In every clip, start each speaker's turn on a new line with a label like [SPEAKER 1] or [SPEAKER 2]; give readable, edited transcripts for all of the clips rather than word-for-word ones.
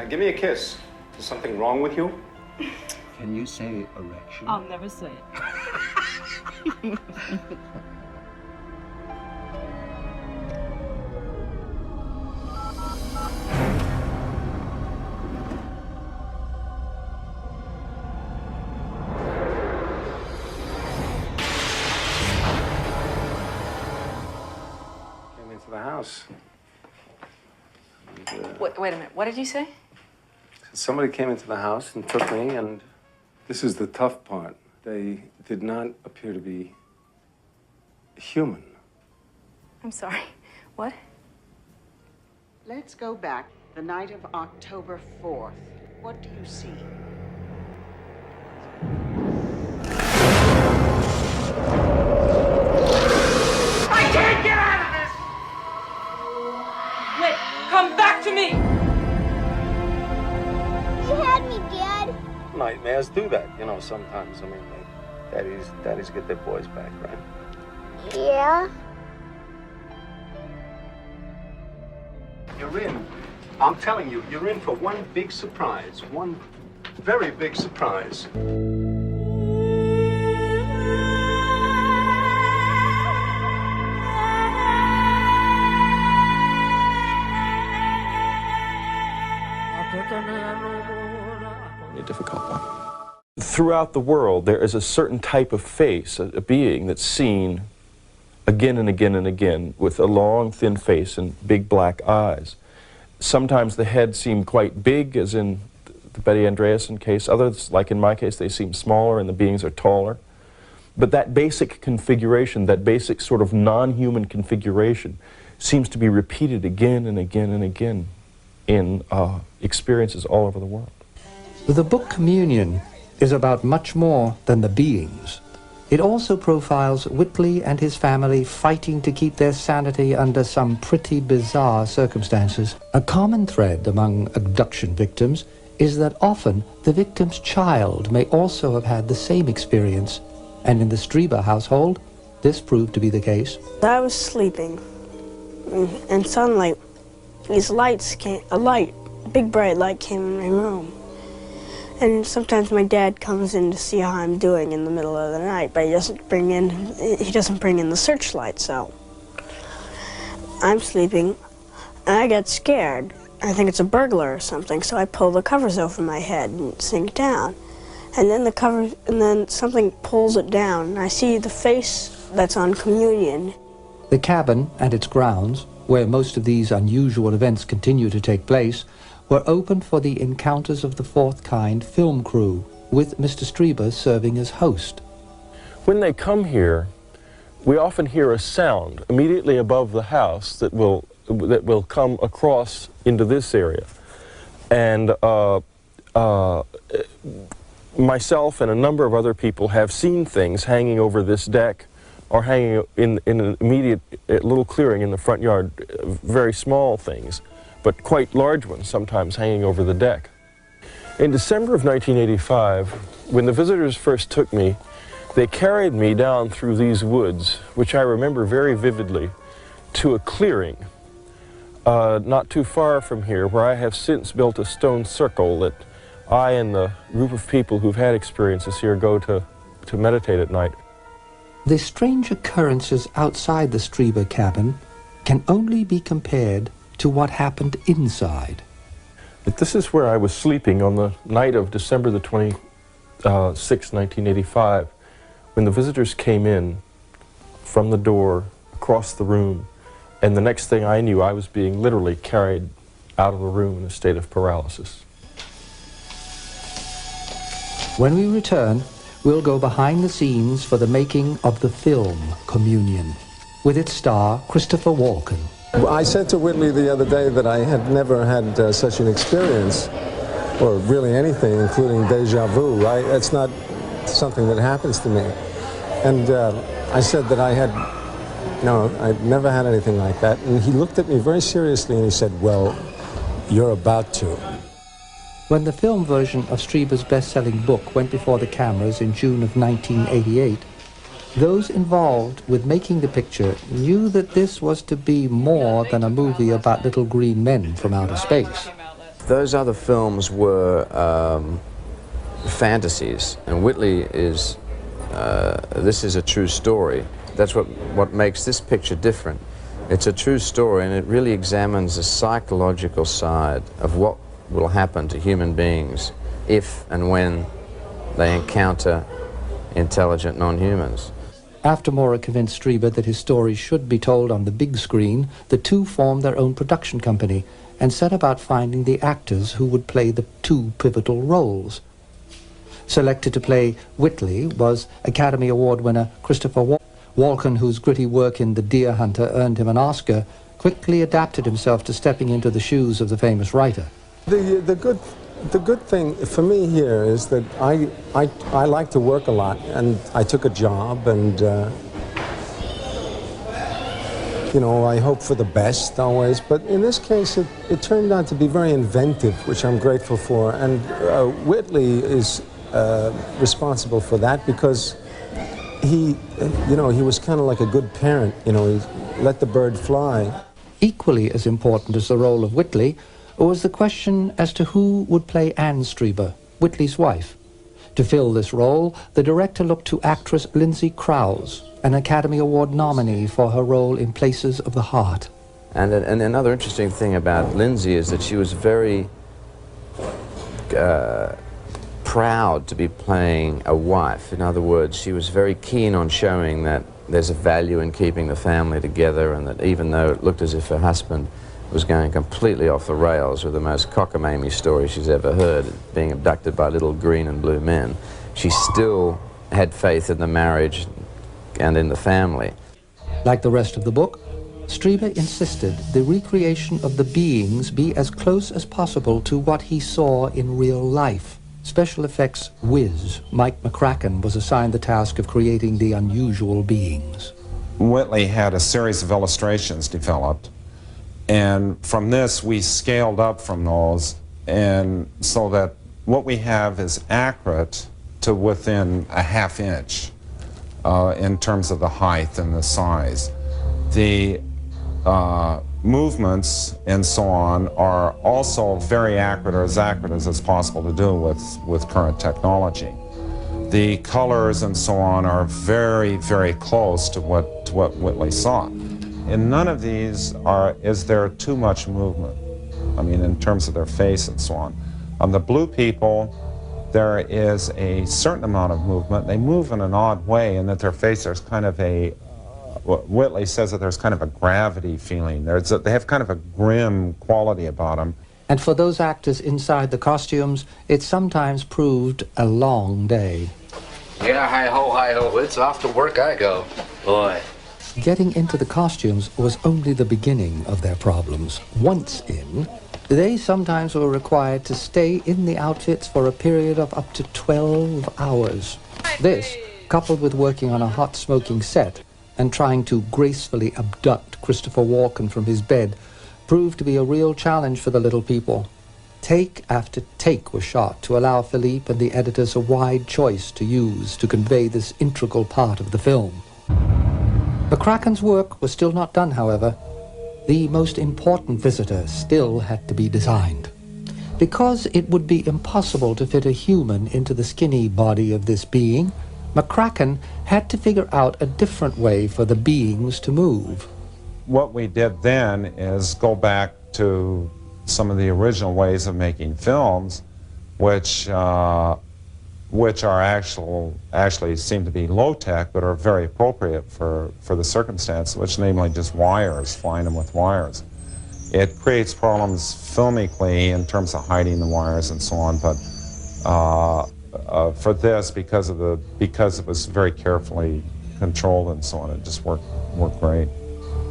[SPEAKER 1] Now give me a kiss. Is something wrong with you?
[SPEAKER 2] Can you say erection?
[SPEAKER 3] I'll never say it.
[SPEAKER 1] Came into the house. And,
[SPEAKER 4] Wait a minute. What did you say?
[SPEAKER 1] somebody came into the house and took me, and this is the tough part. They did not appear to be human.
[SPEAKER 4] I'm sorry. What?
[SPEAKER 5] Let's go back. The night of October 4th. What do you see?
[SPEAKER 3] I can't get out of this! Wait, come back to me!
[SPEAKER 6] You had me, Dad.
[SPEAKER 1] Nightmares do that, you know, sometimes. I mean, like, daddies get their boys back, right?
[SPEAKER 6] Yeah.
[SPEAKER 1] You're in. I'm telling you, you're in for one big surprise. One very big surprise.
[SPEAKER 7] A difficult one. Throughout the world, there is a certain type of face, a being that's seen again and again and again, with a long, thin face and big black eyes. Sometimes the head seemed quite big, as in the Betty Andreasson case. Others, like in my case, they seem smaller and the beings are taller. But that basic configuration, that basic sort of non-human configuration, seems to be repeated again and again and again in experiences all over the world.
[SPEAKER 2] The book Communion is about much more than the beings. It also profiles Whitley and his family fighting to keep their sanity under some pretty bizarre circumstances. A common thread among abduction victims is that often the victim's child may also have had the same experience, and in the Strieber household, this proved to be the case.
[SPEAKER 8] I was sleeping, and suddenly a big bright light came in my room. And sometimes my dad comes in to see how I'm doing in the middle of the night, but he doesn't bring in the searchlight, so I'm sleeping, and I get scared. I think it's a burglar or something, so I pull the covers over my head and sink down. And then something pulls it down, and I see the face that's on Communion.
[SPEAKER 2] The cabin and its grounds, where most of these unusual events continue to take place, were opened for the Encounters of the Fourth Kind film crew, with Mr. Strieber serving as host.
[SPEAKER 7] When they come here, we often hear a sound immediately above the house that will come across into this area. And myself and a number of other people have seen things hanging over this deck or hanging in an immediate little clearing in the front yard, very small things, but quite large ones sometimes hanging over the deck. In December of 1985, when the visitors first took me, they carried me down through these woods, which I remember very vividly, to a clearing not too far from here, where I have since built a stone circle that I and the group of people who've had experiences here go to meditate at night.
[SPEAKER 2] The strange occurrences outside the Strieber cabin can only be compared to what happened inside.
[SPEAKER 7] But this is where I was sleeping on the night of December the 26th, 1985, when the visitors came in from the door across the room, and the next thing I knew, I was being literally carried out of the room in a state of paralysis.
[SPEAKER 2] When we return, we'll go behind the scenes for the making of the film Communion, with its star Christopher Walken.
[SPEAKER 9] I said to Whitley the other day that I had never had such an experience, or really anything, including deja vu, right? It's not something that happens to me. And I said that I'd never had anything like that. And he looked at me very seriously and he said, well, you're about to.
[SPEAKER 2] When the film version of Strieber's best-selling book went before the cameras in June of 1988, those involved with making the picture knew that this was to be more than a movie about little green men from outer space.
[SPEAKER 10] Those other films were fantasies, and Whitley is, this is a true story. That's what makes this picture different. It's a true story, and it really examines the psychological side of what will happen to human beings if and when they encounter intelligent non-humans.
[SPEAKER 2] After Mora convinced Strieber that his story should be told on the big screen, the two formed their own production company and set about finding the actors who would play the two pivotal roles. Selected to play Whitley was Academy Award winner Christopher Walken, whose gritty work in The Deer Hunter earned him an Oscar, quickly adapted himself to stepping into the shoes of the famous writer.
[SPEAKER 9] The good thing for me here is that I like to work a lot, and I took a job, and you know, I hope for the best always, but in this case it turned out to be very inventive, which I'm grateful for, and Whitley is responsible for that because he was kind of like a good parent, you know, he let the bird fly.
[SPEAKER 2] Equally as important as the role of Whitley was the question as to who would play Anne Strieber, Whitley's wife. To fill this role, the director looked to actress Lindsay Krause, an Academy Award nominee for her role in Places of the Heart.
[SPEAKER 10] And another interesting thing about Lindsay is that she was very proud to be playing a wife. In other words, she was very keen on showing that there's a value in keeping the family together, and that even though it looked as if her husband was going completely off the rails with the most cockamamie story she's ever heard, being abducted by little green and blue men, she still had faith in the marriage and in the family.
[SPEAKER 2] Like the rest of the book, Strieber insisted the recreation of the beings be as close as possible to what he saw in real life. Special effects whiz Mike McCracken was assigned the task of creating the unusual beings.
[SPEAKER 11] Whitley had a series of illustrations developed, and from this we scaled up from those, and so that what we have is accurate to within a ½ inch in terms of the height and the size. The movements and so on are also very accurate, or as accurate as it's possible to do with current technology. The colors and so on are very, very close to what Whitley saw. In none of these is there too much movement, I mean, in terms of their face and so on. On the blue people, there is a certain amount of movement. They move in an odd way in that their face, there's kind of a, Whitley says that there's kind of a gravity feeling. They have kind of a grim quality about them.
[SPEAKER 2] And for those actors inside the costumes, it sometimes proved a long day.
[SPEAKER 12] Yeah, hi-ho, it's off to work I go. Boy.
[SPEAKER 2] Getting into the costumes was only the beginning of their problems. Once in, they sometimes were required to stay in the outfits for a period of up to 12 hours. This, coupled with working on a hot smoking set and trying to gracefully abduct Christopher Walken from his bed, proved to be a real challenge for the little people. Take after take was shot to allow Philippe and the editors a wide choice to use to convey this integral part of the film. McCracken's work was still not done, however. The most important visitor still had to be designed. Because it would be impossible to fit a human into the skinny body of this being, McCracken had to figure out a different way for the beings to move.
[SPEAKER 11] What we did then is go back to some of the original ways of making films, which are actually seem to be low-tech, but are very appropriate for the circumstance, which namely just wires, flying them with wires. It creates problems filmically in terms of hiding the wires and so on, but for this, because it was very carefully controlled and so on, it just worked great.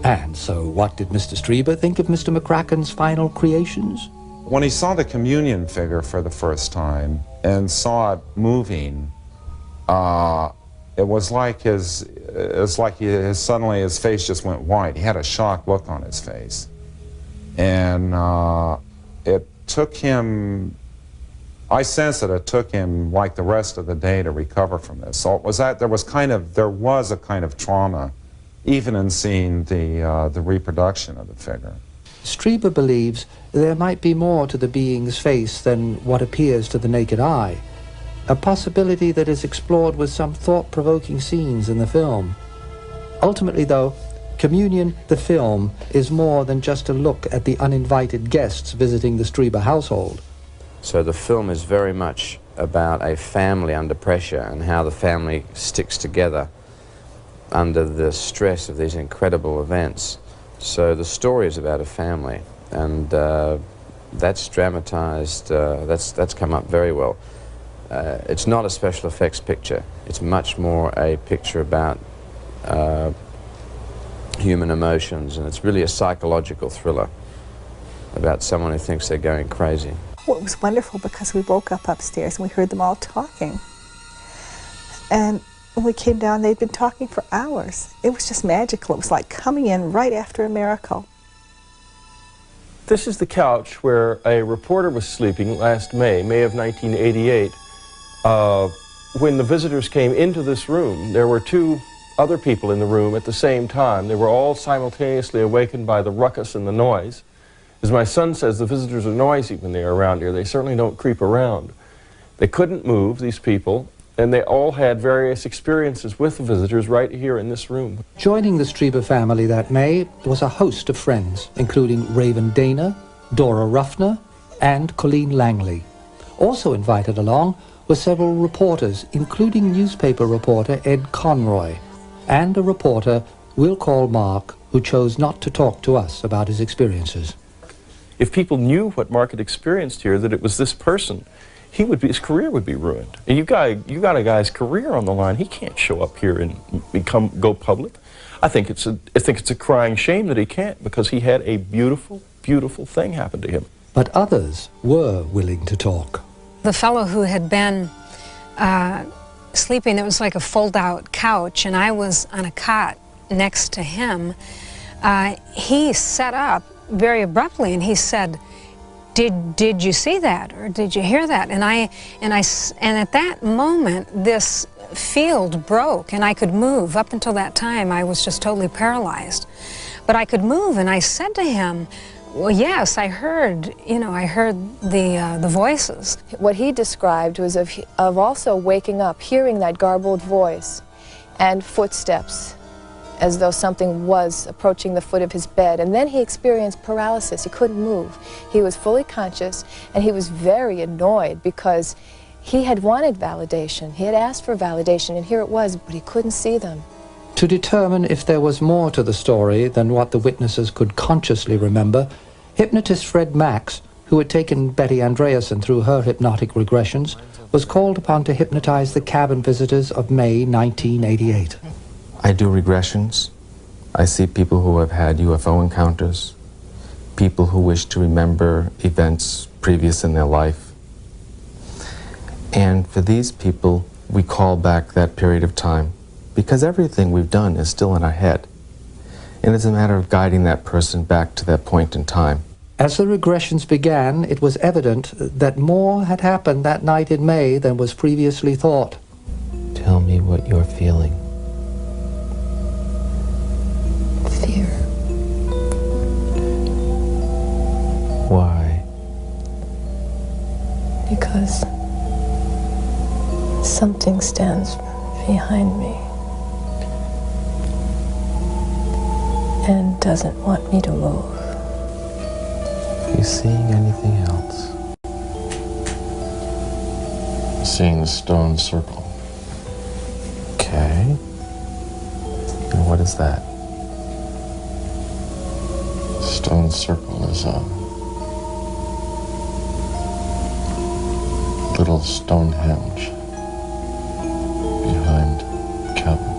[SPEAKER 2] And so what did Mr. Strieber think of Mr. McCracken's final creations?
[SPEAKER 11] When he saw the communion figure for the first time and saw it moving, it was like suddenly his face just went white. He had a shocked look on his face. And it took him, I sense that it took him like the rest of the day to recover from this. So it was that there was a kind of trauma even in seeing the reproduction of the figure.
[SPEAKER 2] Strieber believes there might be more to the being's face than what appears to the naked eye, a possibility that is explored with some thought-provoking scenes in the film. Ultimately, though, Communion, the film, is more than just a look at the uninvited guests visiting the Strieber household.
[SPEAKER 10] So the film is very much about a family under pressure and how the family sticks together under the stress of these incredible events. So the story is about a family, and that's dramatized, that's come up very well. It's not a special effects picture. It's much more a picture about human emotions, and it's really a psychological thriller about someone who thinks they're going crazy.
[SPEAKER 13] Well, it was wonderful because we woke up upstairs and we heard them all talking. And when we came down, they'd been talking for hours. It was just magical. It was like coming in right after a miracle.
[SPEAKER 7] This is the couch where a reporter was sleeping last May of 1988. When the visitors came into this room, there were two other people in the room at the same time. They were all simultaneously awakened by the ruckus and the noise. As my son says, the visitors are noisy when they're around here. They certainly don't creep around. They couldn't move, these people, and they all had various experiences with the visitors right here in this room.
[SPEAKER 2] Joining the Strieber family that May was a host of friends, including Raven Dana, Dora Ruffner, and Colleen Langley. Also invited along were several reporters, including newspaper reporter Ed Conroy, and a reporter, we'll call Mark, who chose not to talk to us about his experiences.
[SPEAKER 7] If people knew what Mark had experienced here, that it was this person, his career would be ruined. And you got a guy's career on the line. He can't show up here and go public. I think it's a crying shame that he can't, because he had a beautiful, beautiful thing happen to him.
[SPEAKER 2] But others were willing to talk.
[SPEAKER 14] The fellow who had been sleeping, it was like a fold-out couch, and I was on a cot next to him. He sat up very abruptly, and he said, "Did you see that, or did you hear that?" And at that moment, this field broke, and I could move. Up until that time, I was just totally paralyzed, but I could move. And I said to him, "Well, yes, I heard. I heard the voices."
[SPEAKER 15] What he described was of also waking up, hearing that garbled voice, and footsteps, as though something was approaching the foot of his bed. And then he experienced paralysis. He couldn't move. He was fully conscious, and he was very annoyed because he had wanted validation. He had asked for validation, and here it was, but he couldn't see them.
[SPEAKER 2] To determine if there was more to the story than what the witnesses could consciously remember, hypnotist Fred Max, who had taken Betty Andreasen through her hypnotic regressions, was called upon to hypnotize the cabin visitors of May 1988.
[SPEAKER 16] I do regressions. I see people who have had UFO encounters, people who wish to remember events previous in their life. And for these people, we call back that period of time, because everything we've done is still in our head. And it's a matter of guiding that person back to that point in time.
[SPEAKER 2] As the regressions began, it was evident that more had happened that night in May than was previously thought.
[SPEAKER 16] Tell me what you're feeling.
[SPEAKER 15] Fear.
[SPEAKER 16] Why?
[SPEAKER 15] Because something stands behind me and doesn't want me to move.
[SPEAKER 16] Are you seeing anything else?
[SPEAKER 17] Seeing the stone circle.
[SPEAKER 16] Okay. And what is that?
[SPEAKER 17] The stone circle is a little Stonehenge behind the cabin.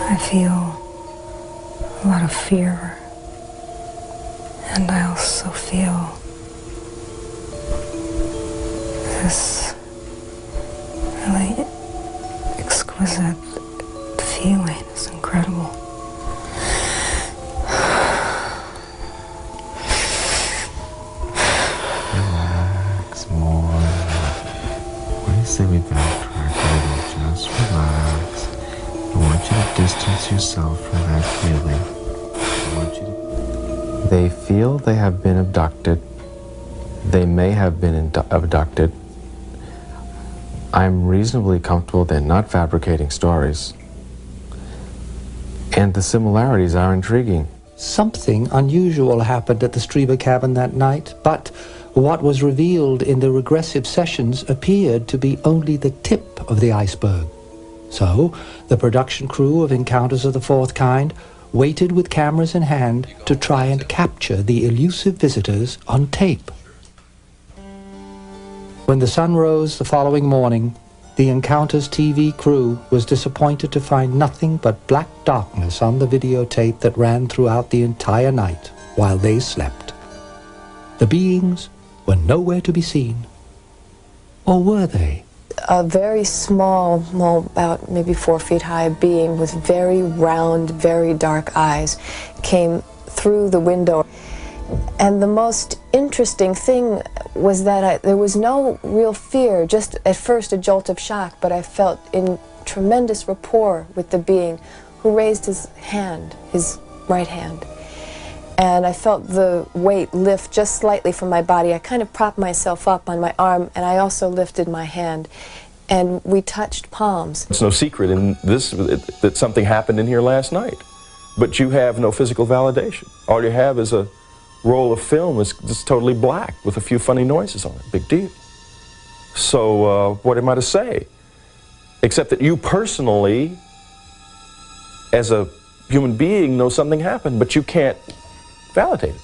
[SPEAKER 14] I feel a lot of fear, and I also feel this really exquisite feeling. It's incredible.
[SPEAKER 16] Relax more. What do you say we back to our breathing? Just relax. I want you to distance yourself from that feeling. I want you to They feel they have been abducted. They may have been abducted. I'm reasonably comfortable they're not fabricating stories. And the similarities are intriguing.
[SPEAKER 2] Something unusual happened at the Strieber cabin that night, but what was revealed in the regressive sessions appeared to be only the tip of the iceberg. So, the production crew of Encounters of the Fourth Kind waited with cameras in hand to try and capture the elusive visitors on tape. When the sun rose the following morning, the Encounters TV crew was disappointed to find nothing but black darkness on the videotape that ran throughout the entire night while they slept. The beings were nowhere to be seen. Or were they?
[SPEAKER 15] A very small, about maybe 4 feet high being with very round, very dark eyes came through the window. And the most interesting thing was that there was no real fear, just at first a jolt of shock, but I felt in tremendous rapport with the being who raised his hand, his right hand. And I felt the weight lift just slightly from my body. I kind of propped myself up on my arm, and I also lifted my hand. And we touched palms.
[SPEAKER 7] It's no secret in this that something happened in here last night. But you have no physical validation. All you have is a roll of film that's just totally black with a few funny noises on it. Big deal. So what am I to say? Except that you personally, as a human being, know something happened, but you can't validate it.